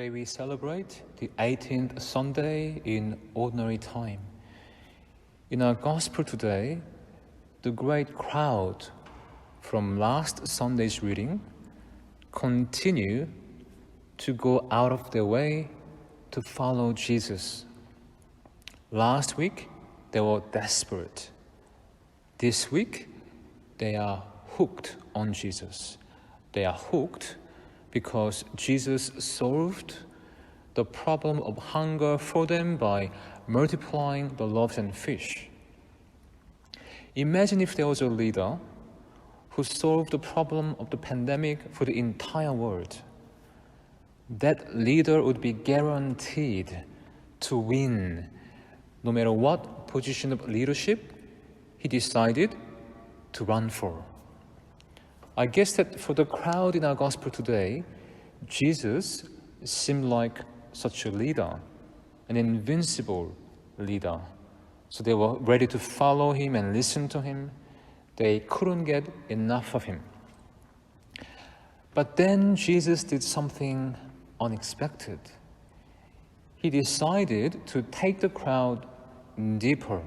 Today we celebrate the 18th Sunday in Ordinary Time. In our Gospel today, the great crowd from last Sunday's reading continue to go out of their way to follow Jesus. Last week, they were desperate. This week, they are hooked on Jesus. They are hooked because Jesus solved the problem of hunger for them by multiplying the loaves and fish. Imagine if there was a leader who solved the problem of the pandemic for the entire world. That leader would be guaranteed to win no matter what position of leadership he decided to run for. I guess that for the crowd in our gospel today, Jesus seemed like such a leader, an invincible leader. So they were ready to follow him and listen to him. They couldn't get enough of him. But then Jesus did something unexpected. He decided to take the crowd deeper,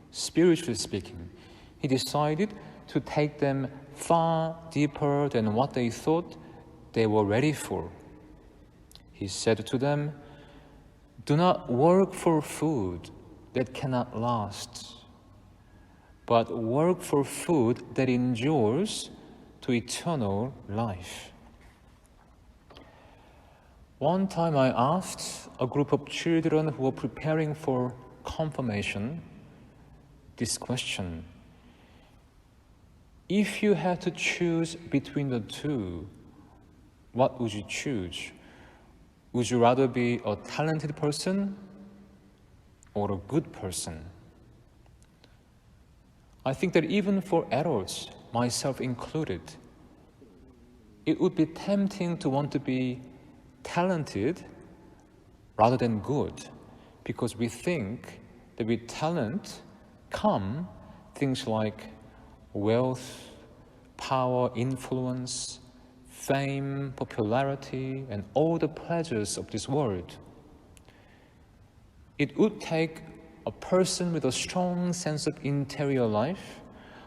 spiritually speaking. He decided to take them far deeper than what they thought they were ready for. He said to them, "Do not work for food that cannot last, but work for food that endures to eternal life." One time I asked a group of children who were preparing for confirmation this question: if you had to choose between the two, what would you choose? Would you rather be a talented person or a good person? I think that even for adults, myself included, it would be tempting to want to be talented rather than good, because we think that with talent come things like wealth, power, influence, fame, popularity, and all the pleasures of this world. It would take a person with a strong sense of interior life,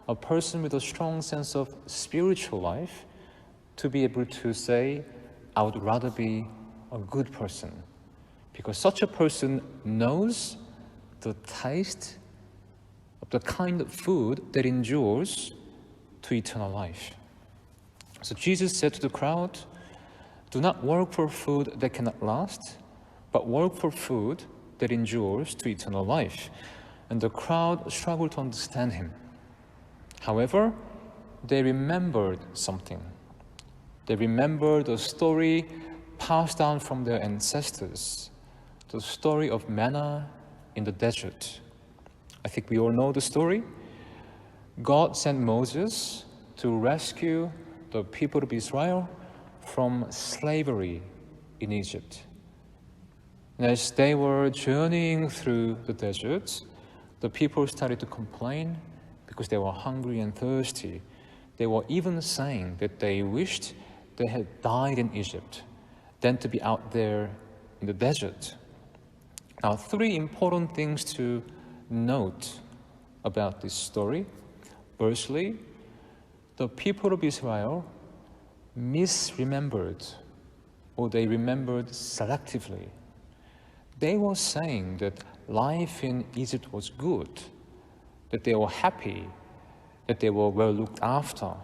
a person with a strong sense of spiritual life, to be able to say, "I would rather be a good person," because such a person knows the taste of the kind of food that endures to eternal life. So Jesus said to the crowd, "Do not work for food that cannot last, but work for food that endures to eternal life." And the crowd struggled to understand him. However, they remembered something. They remembered the story passed down from their ancestors, the story of manna in the desert. I think we all know the story. God sent Moses to rescue the people of Israel from slavery in Egypt. And as they were journeying through the desert, the people started to complain because they were hungry and thirsty. They were even saying that they wished they had died in Egypt than to be out there in the desert. Now, three important things to note about this story. Firstly, the people of Israel misremembered, or they remembered selectively. They were saying that life in Egypt was good, that they were happy, that they were well looked after,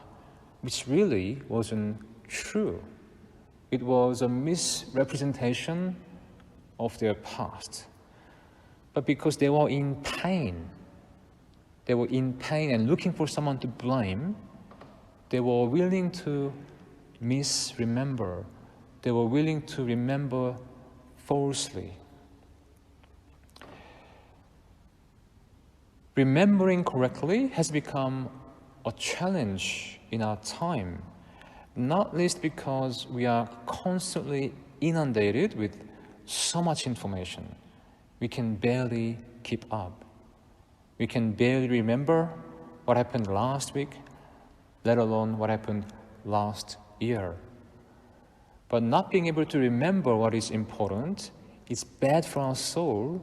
which really wasn't true. It was a misrepresentation of their past. But because they were in pain and looking for someone to blame, they were willing to misremember. They were willing to remember falsely. Remembering correctly has become a challenge in our time, not least because we are constantly inundated with so much information. We can barely keep up. We can barely remember what happened last week, let alone what happened last year. But not being able to remember what is important is bad for our soul,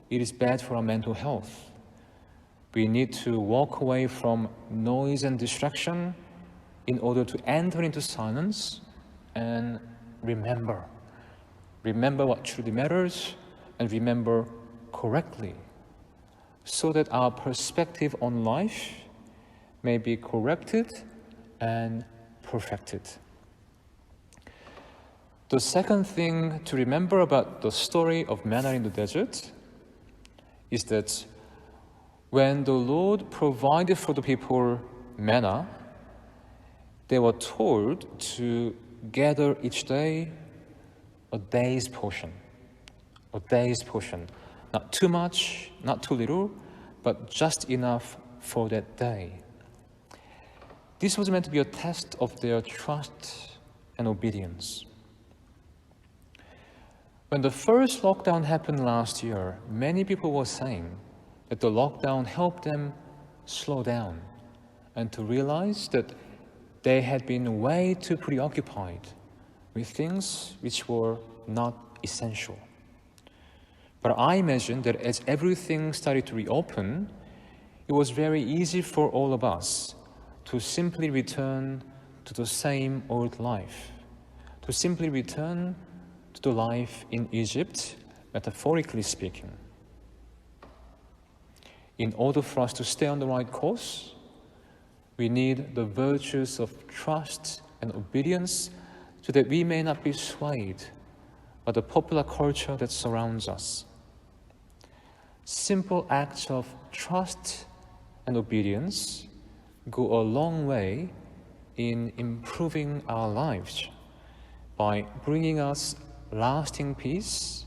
it is bad for our mental health. We need to walk away from noise and distraction in order to enter into silence and remember. Remember what truly matters and remember correctly, so that our perspective on life may be corrected and perfected. The second thing to remember about the story of manna in the desert is that when the Lord provided for the people manna, they were told to gather each day a day's portion. A day's portion. Not too much, not too little, but just enough for that day. This was meant to be a test of their trust and obedience. When the first lockdown happened last year, many people were saying that the lockdown helped them slow down and to realize that they had been way too preoccupied with things which were not essential. But I imagine that as everything started to reopen, it was very easy for all of us to simply return to the same old life, to simply return to the life in Egypt, metaphorically speaking. In order for us to stay on the right course, we need the virtues of trust and obedience so that we may not be swayed by the popular culture that surrounds us. Simple acts of trust and obedience go a long way in improving our lives by bringing us lasting peace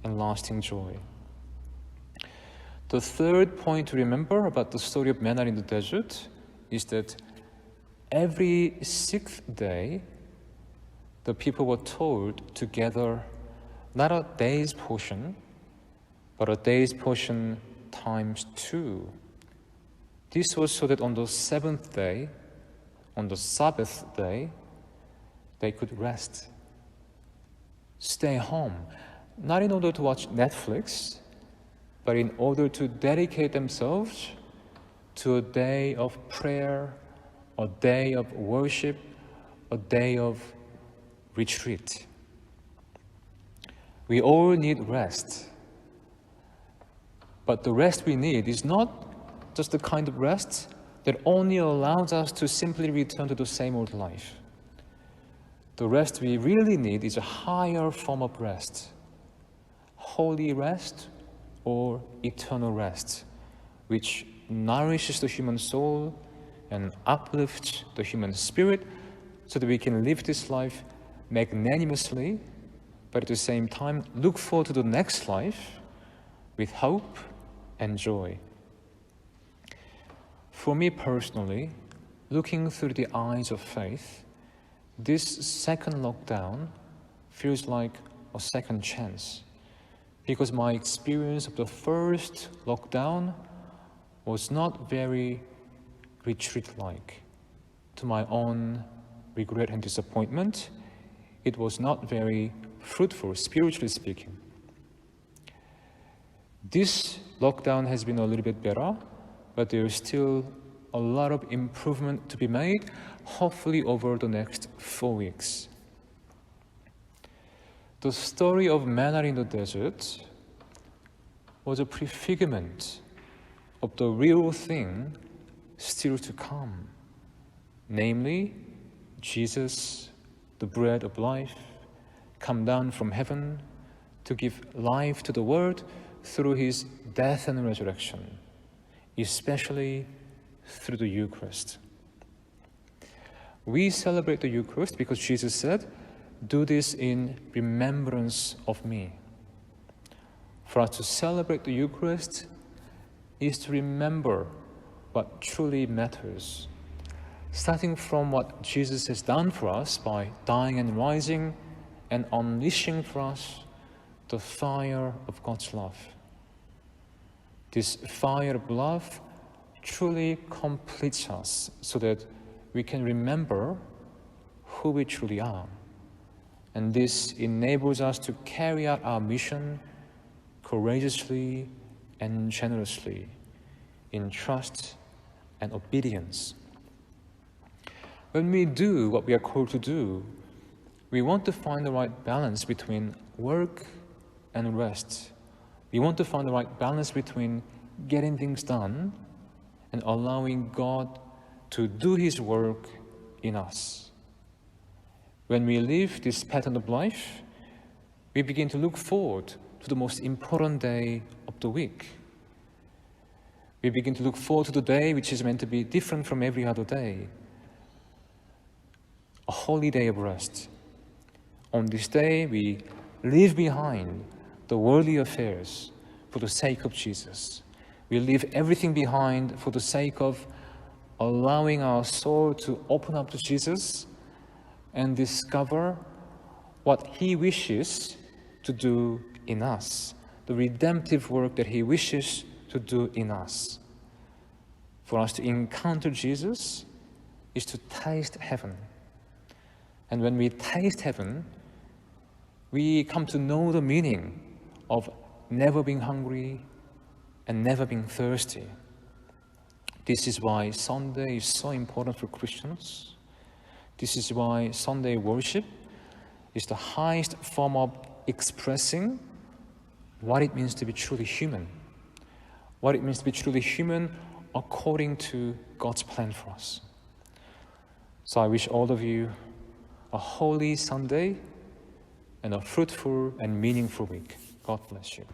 and lasting joy. The third point to remember about the story of manna in the desert is that every sixth day, the people were told to gather not a day's portion, but a day's portion times 2. This was so that on the seventh day, on the Sabbath day, they could rest. Stay home, not in order to watch Netflix, but in order to dedicate themselves to a day of prayer, a day of worship, a day of retreat. We all need rest. But the rest we need is not just the kind of rest that only allows us to simply return to the same old life. The rest we really need is a higher form of rest, holy rest or eternal rest, which nourishes the human soul and uplifts the human spirit so that we can live this life magnanimously, but at the same time look forward to the next life with hope and joy. For me personally, looking through the eyes of faith, this second lockdown feels like a second chance, because my experience of the first lockdown was not very retreat-like. To my own regret and disappointment, it was not very fruitful, spiritually speaking. This lockdown has been a little bit better, but there is still a lot of improvement to be made, hopefully over the next 4 weeks. The story of manna in the desert was a prefigurement of the real thing still to come, namely Jesus, the bread of life, come down from heaven to give life to the world through his death and resurrection, especially through the Eucharist. We celebrate the Eucharist because Jesus said, "Do this in remembrance of me." For us to celebrate the Eucharist is to remember what truly matters, starting from what Jesus has done for us by dying and rising and unleashing for us the fire of God's love. This fire of love truly completes us so that we can remember who we truly are And this enables us to carry out our mission courageously and generously in trust and obedience. When we do what we are called to do, we want to find the right balance between work and rest. We want to find the right balance between getting things done and allowing God to do His work in us. When we live this pattern of life, we begin to look forward to the most important day of the week. We begin to look forward to the day which is meant to be different from every other day. A holy day of rest. On this day, we leave behind the worldly affairs for the sake of Jesus. We leave everything behind for the sake of allowing our soul to open up to Jesus and discover what He wishes to do in us, the redemptive work that He wishes to do in us. For us to encounter Jesus is to taste heaven. And when we taste heaven, we come to know the meaning of never being hungry and never being thirsty. This is why Sunday is so important for Christians. This is why Sunday worship is the highest form of expressing what it means to be truly human. What it means to be truly human according to God's plan for us. So I wish all of you a holy Sunday and a fruitful and meaningful week. God bless you.